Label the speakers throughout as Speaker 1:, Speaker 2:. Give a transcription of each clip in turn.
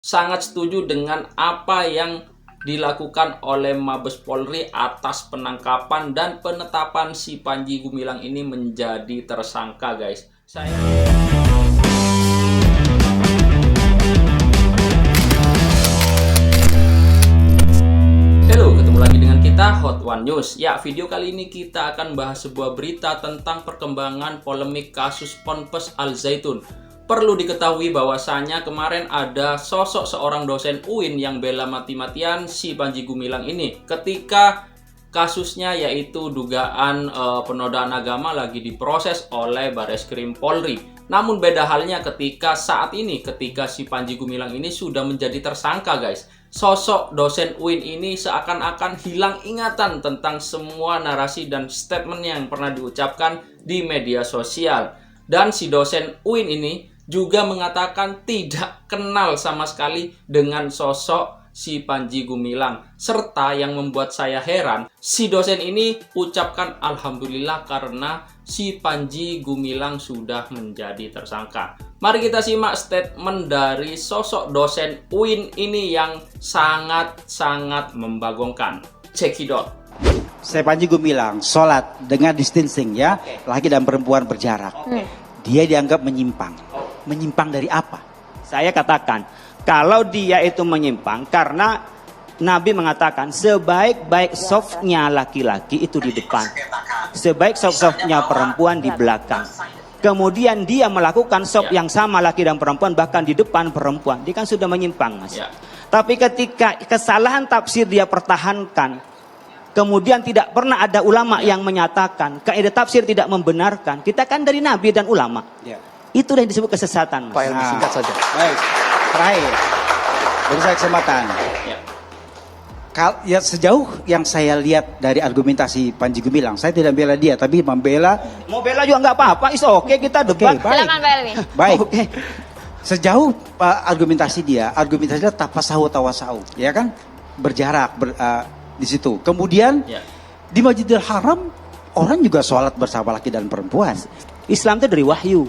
Speaker 1: sangat setuju dengan apa yang dilakukan oleh Mabes Polri atas penangkapan dan penetapan si Panji Gumilang ini menjadi tersangka, guys. Halo, ketemu lagi dengan kita Hot One News. Ya, video kali ini kita akan bahas sebuah berita tentang perkembangan polemik kasus Ponpes Al Zaitun. Perlu diketahui bahwasanya kemarin ada sosok seorang dosen UIN yang bela mati-matian si Panji Gumilang ini ketika kasusnya yaitu dugaan penodaan agama lagi diproses oleh Bareskrim Polri. Namun beda halnya ketika saat ini, ketika si Panji Gumilang ini sudah menjadi tersangka, guys. Sosok dosen UIN ini seakan-akan hilang ingatan tentang semua narasi dan statement yang pernah diucapkan di media sosial. Dan si dosen UIN ini juga mengatakan tidak kenal sama sekali dengan sosok si Panji Gumilang. Serta yang membuat saya heran, si dosen ini ucapkan alhamdulillah karena si Panji Gumilang sudah menjadi tersangka. Mari kita simak statement dari sosok dosen UIN ini yang sangat-sangat membagongkan. Check it out.
Speaker 2: Saya Panji Gumilang, sholat dengan distancing ya, laki dan perempuan berjarak. Dia dianggap menyimpang. Menyimpang dari apa?
Speaker 3: Saya katakan, kalau dia itu menyimpang karena Nabi mengatakan sebaik-baik softnya laki-laki itu di depan, sebaik soft-softnya perempuan di belakang. Kemudian dia melakukan soft yang sama laki dan perempuan bahkan di depan perempuan. Dia kan sudah menyimpang, Mas. Tapi ketika kesalahan tafsir dia pertahankan, kemudian tidak pernah ada ulama yang menyatakan kaidah tafsir tidak membenarkan. Kita kan dari Nabi dan ulama. Itu yang disebut kesesatan, Mas.
Speaker 2: Pak Helmi, singkat saja. Baik, terakhir. Beri saya kesempatan. Ya, sejauh yang saya lihat dari argumentasi Panji Gumilang, saya tidak bela dia, tapi membela.
Speaker 3: Mau bela juga nggak apa-apa, is oke, kita debat.
Speaker 2: Baik.
Speaker 4: Silakan Pak Helmi.
Speaker 2: Baik. Sejauh argumentasi dia tapasahu tawasau, ya kan? Berjarak di situ. Kemudian di Masjidil Haram orang juga sholat bersama laki dan perempuan.
Speaker 3: Islam itu dari wahyu.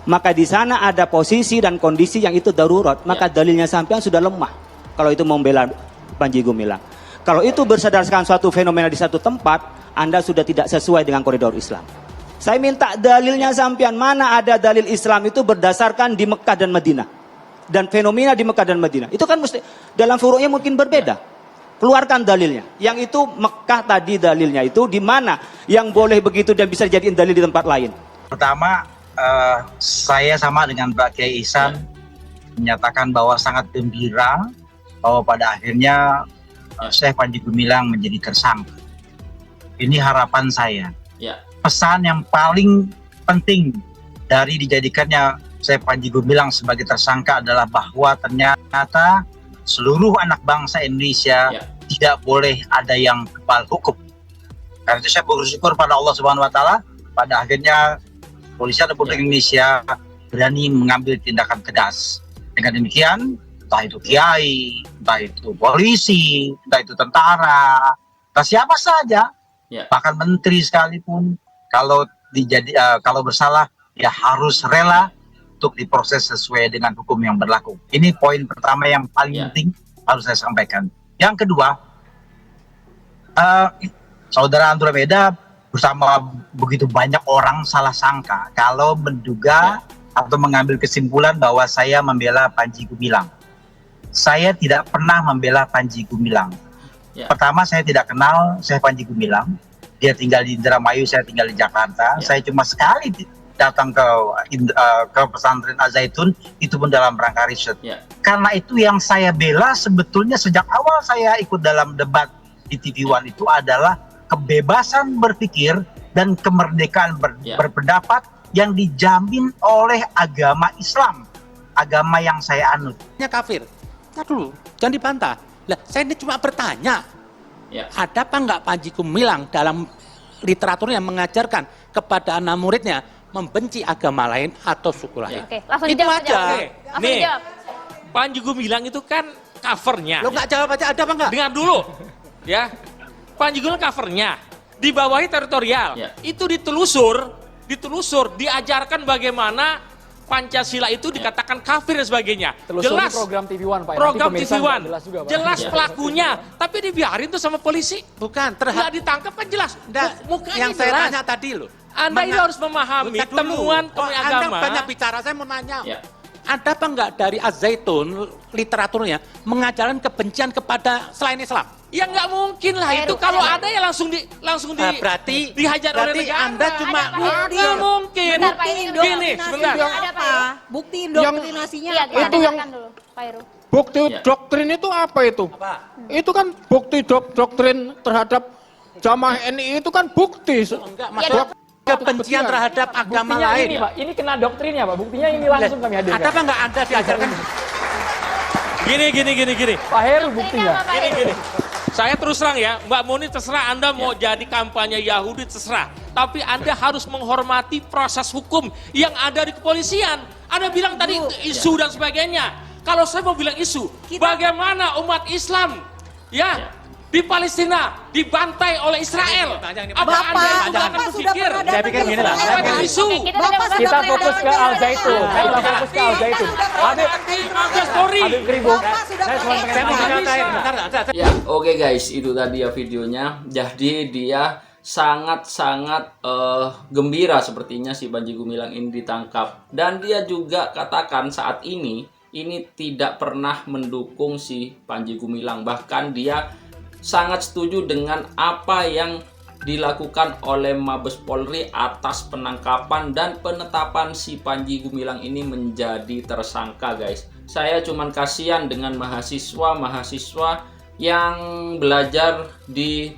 Speaker 3: Maka di sana ada posisi dan kondisi yang itu darurat, maka dalilnya sampean sudah lemah. Kalau itu membela Panji Gumilang. Kalau itu berdasarkan suatu fenomena di satu tempat, Anda sudah tidak sesuai dengan koridor Islam. Saya minta dalilnya sampean, mana ada dalil Islam itu berdasarkan di Mekah dan Madinah. Dan fenomena di Mekah dan Madinah. Itu kan mesti dalam furu'nya mungkin berbeda. Keluarkan dalilnya. Yang itu Mekah tadi dalilnya itu di mana yang boleh begitu dan bisa dijadiin dalil di tempat lain.
Speaker 5: Pertama, saya sama dengan Pak Kiai Ihsan menyatakan bahwa sangat gembira bahwa pada akhirnya Syekh Panji Gumilang menjadi tersangka. Ini harapan saya. Pesan yang paling penting dari dijadikannya Syekh Panji Gumilang sebagai tersangka adalah bahwa ternyata seluruh anak bangsa Indonesia tidak boleh ada yang kebal hukum. Karena itu saya bersyukur pada Allah Subhanahu Wa Taala pada akhirnya Polisi Republik Indonesia berani mengambil tindakan tegas. Dengan demikian, entah itu kiai, entah itu polisi, entah itu tentara, entah siapa saja, bahkan menteri sekalipun, kalau bersalah, ya harus rela untuk diproses sesuai dengan hukum yang berlaku. Ini poin pertama yang paling penting harus saya sampaikan. Yang kedua, Saudara Andromeda bersama begitu banyak orang salah sangka kalau menduga atau mengambil kesimpulan bahwa saya membela Panji Gumilang. Saya tidak pernah membela Panji Gumilang. Pertama, saya tidak kenal saya Panji Gumilang. Dia tinggal di Indramayu, saya tinggal di Jakarta. Saya cuma sekali datang ke pesantren Al Zaitun, itu pun dalam rangka riset. Karena itu yang saya bela sebetulnya sejak awal saya ikut dalam debat di TV One itu adalah kebebasan berpikir dan kemerdekaan berpendapat yang dijamin oleh agama Islam, agama yang saya anut.
Speaker 6: Kafir. Nah dulu, jangan dibantah. Lah, saya ini cuma bertanya. Ada apa enggak Panji Gumilang dalam literaturnya mengajarkan kepada anak muridnya membenci agama lain atau suku lain?
Speaker 4: Oke, langsung
Speaker 6: itu
Speaker 4: dijawab,
Speaker 6: aja.
Speaker 4: Langsung
Speaker 7: Nih,
Speaker 4: dijawab.
Speaker 7: Panji Gumilang itu kan covernya.
Speaker 6: Lo nggak jawab aja, ada apa enggak?
Speaker 7: Dengar dulu, ya. Panji Gumilang covernya di bawahi teritorial. Itu ditelusur, diajarkan bagaimana Pancasila itu dikatakan kafir dan sebagainya.
Speaker 4: Telusuri
Speaker 7: Jelas
Speaker 4: program TV One, Pak.
Speaker 7: program
Speaker 4: Nanti
Speaker 7: TV
Speaker 4: pemirsa
Speaker 7: One,
Speaker 4: jelas juga, Pak.
Speaker 7: jelas pelakunya, tapi dibiarin tuh sama polisi.
Speaker 6: Bukan
Speaker 7: Nggak ditangkap kan jelas. Mukanya
Speaker 6: yang saya
Speaker 7: jelas.
Speaker 6: tanya tadi loh.
Speaker 7: Anda itu harus memahami
Speaker 6: Bentar dulu.
Speaker 7: temuan
Speaker 6: Oh,
Speaker 7: kementerian
Speaker 6: Anda
Speaker 7: agama.
Speaker 6: banyak bicara, saya mau nanya.
Speaker 1: Ya.
Speaker 6: Ada apa enggak dari Az-Zaitun literaturnya mengajarkan kebencian kepada selain Islam?
Speaker 7: Ya nggak mungkin lah itu, kalau ada ya langsung
Speaker 6: Berarti
Speaker 7: dihajar oleh
Speaker 6: berarti
Speaker 7: negara.
Speaker 6: Anda cuma
Speaker 7: Nggak mungkin.
Speaker 8: Bentar, Pak, ini dulu.
Speaker 7: Gini, sebentar.
Speaker 8: Ada apa?
Speaker 9: Bukti indoktrinasinya
Speaker 8: Iya,
Speaker 9: apa?
Speaker 8: kita
Speaker 10: Itu yang-
Speaker 8: dengarkan dulu, Pak Heru.
Speaker 10: Bukti
Speaker 1: Ya.
Speaker 10: doktrin itu apa itu? Itu kan bukti doktrin terhadap jamaah NI itu kan bukti.
Speaker 6: enggak
Speaker 8: Ya,
Speaker 6: masalah kebencian terhadap agama
Speaker 4: Buktinya
Speaker 6: lain.
Speaker 4: ini, Pak. Ini kena doktrinnya, Pak. Buktinya ini langsung kami hadirkan.
Speaker 6: Ada apa enggak Anda diajarkan?
Speaker 7: Gini.
Speaker 4: Pak Heru buktinya.
Speaker 8: Apa, Pak Heru?
Speaker 7: Saya terus terang ya, Mbak Muni terserah Anda mau jadi kampanye Yahudi terserah. Tapi Anda harus menghormati proses hukum yang ada di kepolisian. Anda bilang tadi isu dan sebagainya. Kalau saya mau bilang isu, bagaimana umat Islam ya di Palestina dibantai oleh Israel? Apa Anda itu akan berpikir?
Speaker 6: Saya pikir gini lah.
Speaker 7: Apa itu isu?
Speaker 4: Kita fokus ke Al-Zaitun. Kita fokus ke Al-Zaitun. Habib Kribo. Saya cuma pengen
Speaker 6: Saya mau
Speaker 4: tanya.
Speaker 6: nyatain, bentar.
Speaker 1: Ya, oke guys, itu tadi ya videonya. Jadi dia sangat-sangat gembira sepertinya si Panji Gumilang ini ditangkap. Dan dia juga katakan saat ini tidak pernah mendukung si Panji Gumilang. Bahkan dia sangat setuju dengan apa yang dilakukan oleh Mabes Polri atas penangkapan dan penetapan si Panji Gumilang ini menjadi tersangka guys. Saya cuman kasihan dengan mahasiswa yang belajar di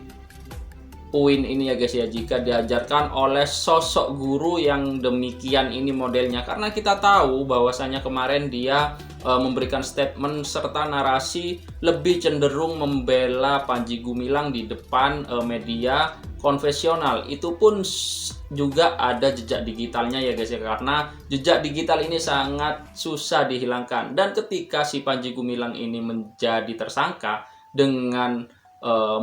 Speaker 1: UIN ini ya guys ya, jika diajarkan oleh sosok guru yang demikian ini modelnya. Karena kita tahu bahwasanya kemarin dia memberikan statement serta narasi lebih cenderung membela Panji Gumilang di depan media konvensional. Itu pun juga ada jejak digitalnya ya guys ya, karena jejak digital ini sangat susah dihilangkan. Dan ketika si Panji Gumilang ini menjadi tersangka, dengan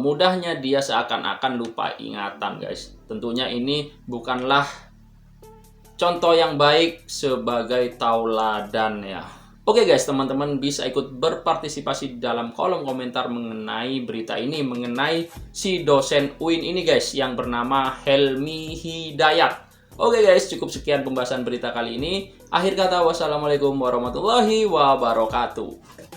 Speaker 1: mudahnya dia seakan-akan lupa ingatan guys. Tentunya ini bukanlah contoh yang baik sebagai tauladan ya. Oke guys, teman-teman bisa ikut berpartisipasi dalam kolom komentar mengenai berita ini, mengenai si dosen UIN ini guys yang bernama Helmi Hidayat. Oke guys, cukup sekian pembahasan berita kali ini. Akhir kata, wassalamualaikum warahmatullahi wabarakatuh.